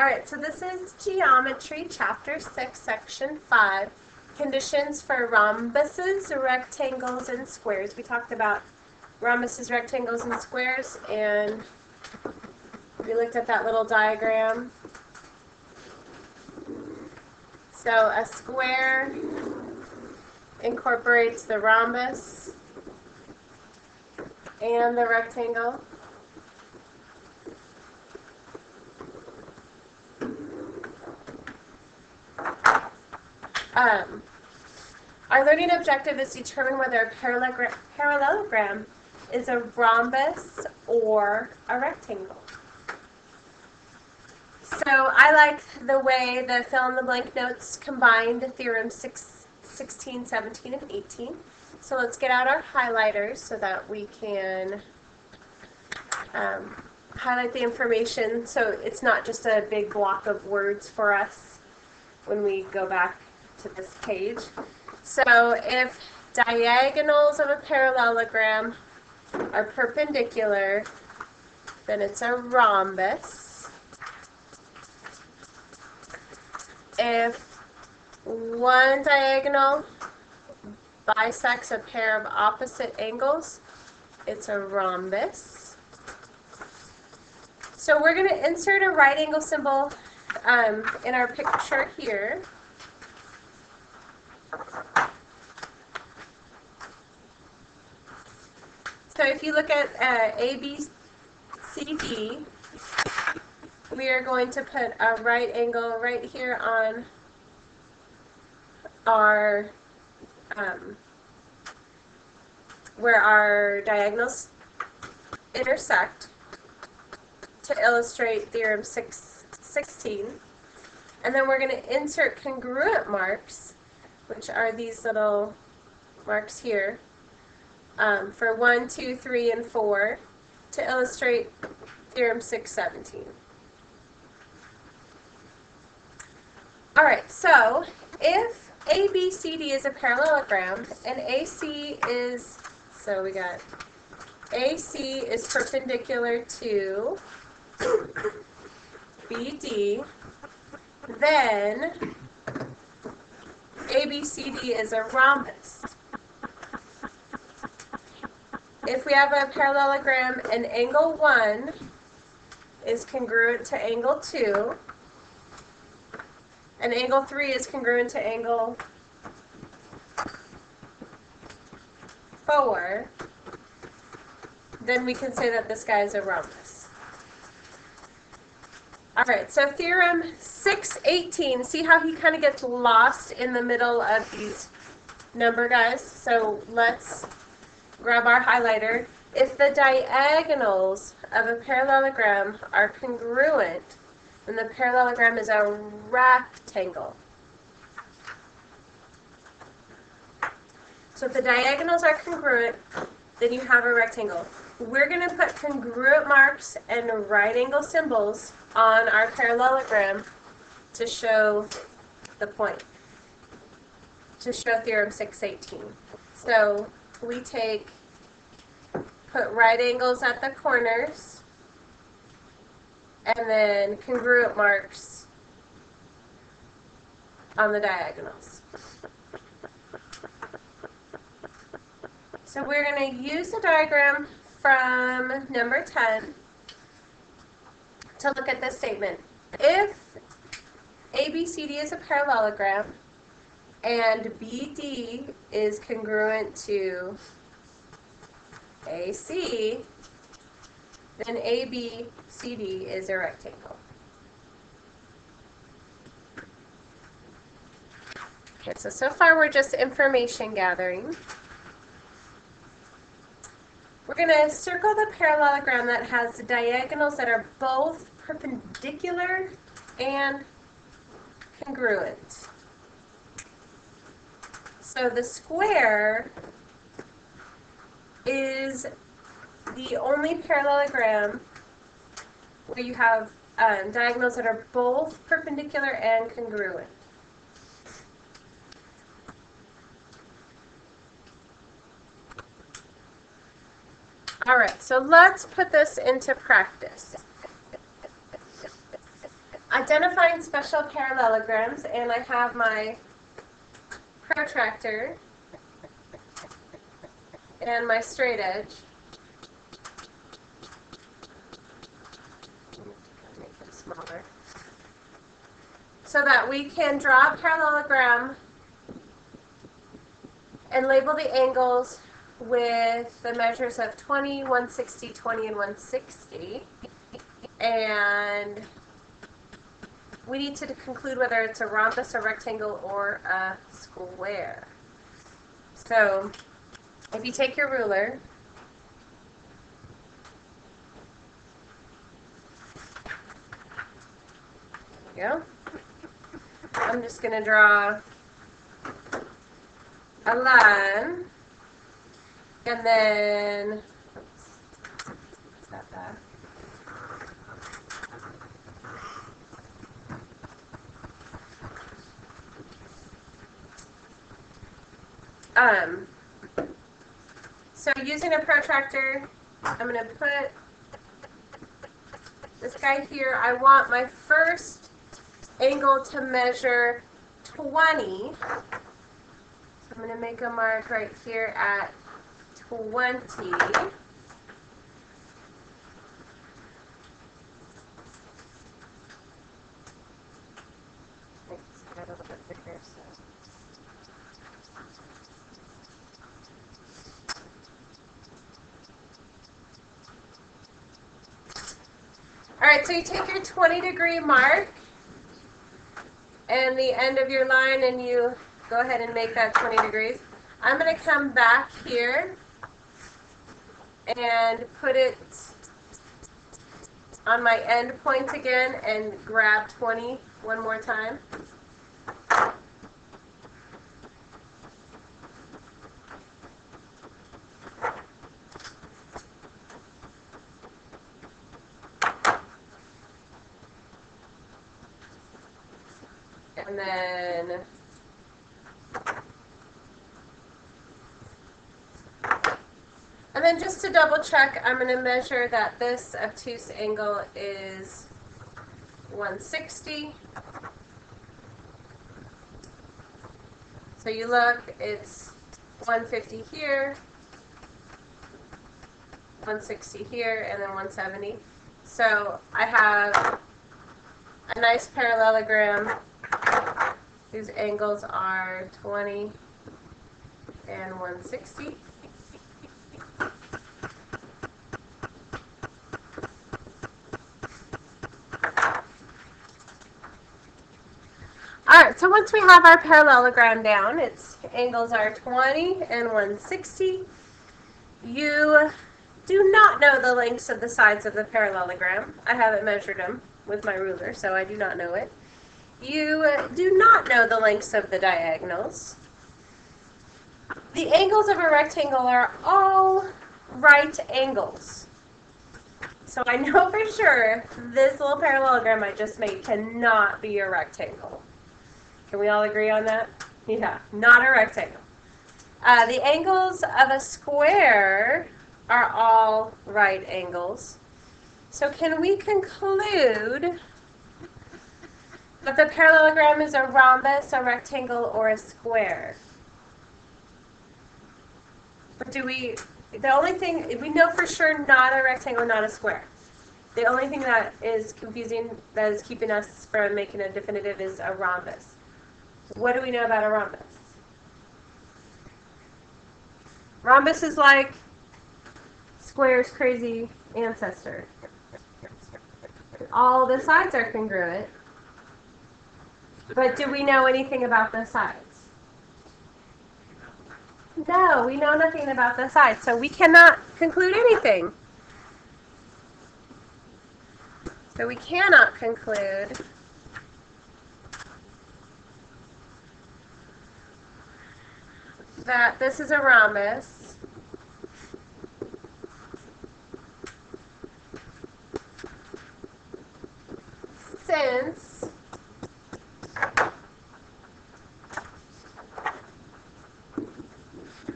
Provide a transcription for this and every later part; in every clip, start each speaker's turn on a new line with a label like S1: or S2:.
S1: Alright, so this is Geometry, Chapter 6, Section 5, Conditions for Rhombuses, Rectangles, and Squares. We talked about rhombuses, rectangles, and squares, and we looked at that little diagram. So a square incorporates the rhombus and the rectangle. Our learning objective is to determine whether a parallelogram is a rhombus or a rectangle. So I like the way the fill-in-the-blank notes combined Theorem 16, 17, and 18. So let's get out our highlighters so that we can highlight the information so it's not just a big block of words for us when we go back to this page. So if diagonals of a parallelogram are perpendicular, then it's a rhombus. If one diagonal bisects a pair of opposite angles, it's a rhombus. So we're going to insert a right angle symbol in our picture here. So if you look at A, B, C, D, we are going to put a right angle right here on our, where our diagonals intersect to illustrate Theorem 16. And then we're going to insert congruent marks, which are these little marks here, for 1, 2, 3, and 4 to illustrate Theorem 617. Alright, so if ABCD is a parallelogram and AC is, so we got AC is perpendicular to BD, then ABCD is a rhombus. If we have a parallelogram and angle 1 is congruent to angle 2, and angle 3 is congruent to angle 4, then we can say that this guy is a rhombus. Alright, so Theorem 618, see how he kind of gets lost in the middle of these number guys? So let's grab our highlighter. If the diagonals of a parallelogram are congruent, then the parallelogram is a rectangle. So if the diagonals are congruent, then you have a rectangle. We're going to put congruent marks and right angle symbols on our parallelogram to show the point, to show Theorem 618. So we put right angles at the corners, and then congruent marks on the diagonals. So we're going to use the diagram from number 10 to look at this statement. If ABCD is a parallelogram and BD is congruent to AC, then ABCD is a rectangle. Okay, so far we're just information gathering. We're going to circle the parallelogram that has the diagonals that are both perpendicular and congruent. So the square is the only parallelogram where you have diagonals that are both perpendicular and congruent. Alright, so let's put this into practice. I identifying special parallelograms, and I have my protractor and my straight edge. Make it smaller. So that we can draw a parallelogram and label the angles with the measures of 20, 160, 20, and 160. And we need to conclude whether it's a rhombus, a rectangle, or a square. So if you take your ruler, there you go. I'm just going to draw a line, and then, oops, stop that. So using a protractor, I'm going to put this guy here. I want my first angle to measure 20. So I'm going to make a mark right here at 20. Alright, so you take your 20-degree mark and the end of your line, and you go ahead and make that 20 degrees. I'm going to come back here and put it on my end point again and grab 20 one more time. And then just to double check, I'm going to measure that this obtuse angle is 160. So you look, it's 150 here, 160 here, and then 170. So I have a nice parallelogram. These angles are 20 and 160. Alright, so once we have our parallelogram down, its angles are 20 and 160. You do not know the lengths of the sides of the parallelogram. I haven't measured them with my ruler, so I do not know it. You do not know the lengths of the diagonals. The angles of a rectangle are all right angles. So I know for sure this little parallelogram I just made cannot be a rectangle. Can we all agree on that? Yeah, not a rectangle. The angles of a square are all right angles. So can we conclude that the parallelogram is a rhombus, a rectangle, or a square? But the only thing, we know for sure not a rectangle, not a square. The only thing that is confusing, that is keeping us from making a definitive, is a rhombus. What do we know about a rhombus? Rhombus is like square's crazy ancestor. All the sides are congruent. But do we know anything about the sides? No, we know nothing about the sides, so we cannot conclude anything. So we cannot conclude that this is a rhombus, since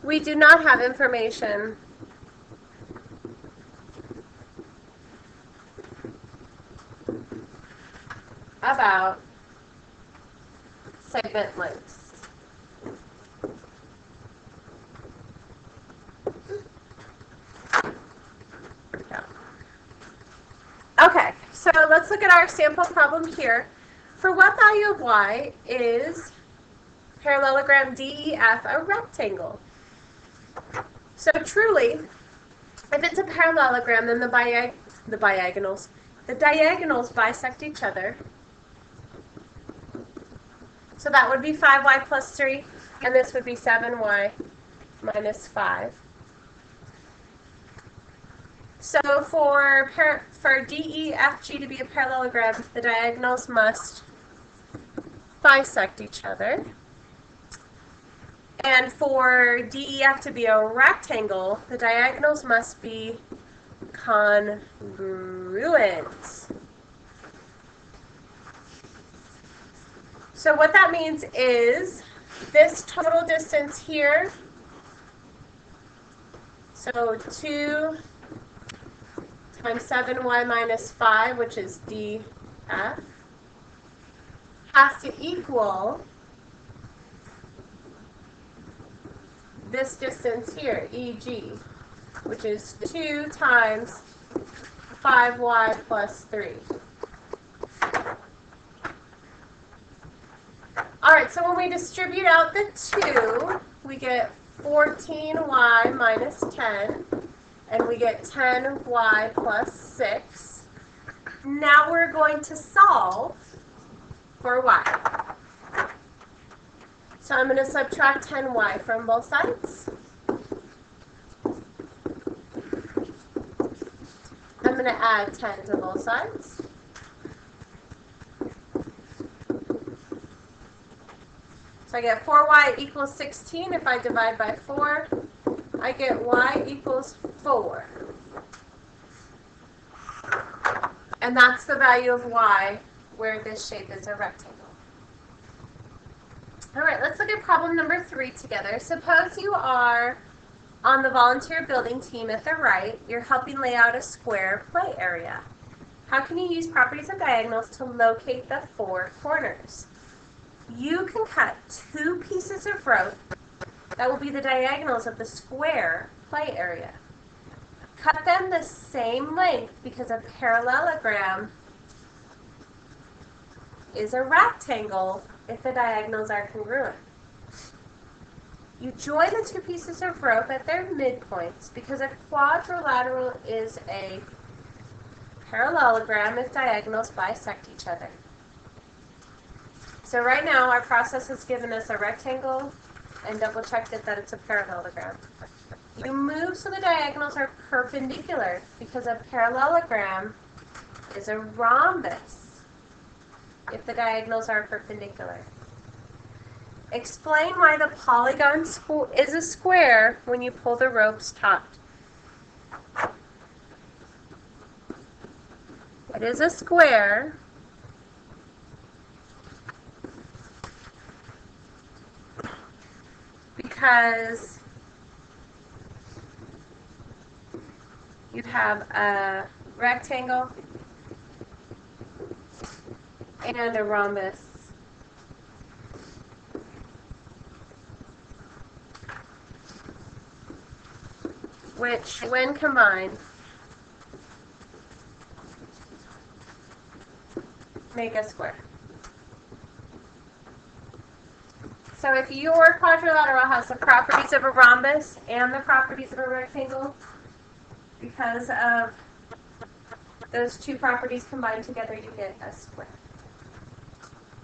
S1: we do not have information about segment lengths. Okay, so let's look at our sample problem here. For what value of y is parallelogram DEF a rectangle? So truly, if it's a parallelogram, then the diagonals bisect each other. So that would be 5y plus 3, and this would be 7y minus 5. So for DEFG to be a parallelogram, the diagonals must bisect each other. And for DEF to be a rectangle, the diagonals must be congruent. So what that means is this total distance here, so 2 times 7y minus 5, which is DF, has to equal this distance here, EG, which is 2 times 5y plus 3. All right, so when we distribute out the 2, we get 14y minus 10, and we get 10y plus 6. Now we're going to solve for y. So I'm going to subtract 10y from both sides. I'm going to add 10 to both sides. So I get 4y equals 16. If I divide by 4, I get y equals 4. And that's the value of y where this shape is a rectangle. All right, let's look at problem number 3 together. Suppose you are on the volunteer building team at the right. You're helping lay out a square play area. How can you use properties of diagonals to locate the 4 corners? You can cut 2 pieces of rope that will be the diagonals of the square play area. Cut them the same length because a parallelogram is a rectangle if the diagonals are congruent. You join the 2 pieces of rope at their midpoints because a quadrilateral is a parallelogram if diagonals bisect each other. So right now our process has given us a rectangle and double checked it that it's a parallelogram. You move so the diagonals are perpendicular because a parallelogram is a rhombus if the diagonals are perpendicular. Explain why the polygon is a square when you pull the ropes taut. It is a square because you have a rectangle and a rhombus. Which, when combined, make a square. So if your quadrilateral has the properties of a rhombus and the properties of a rectangle, because of those 2 properties combined together, you get a square.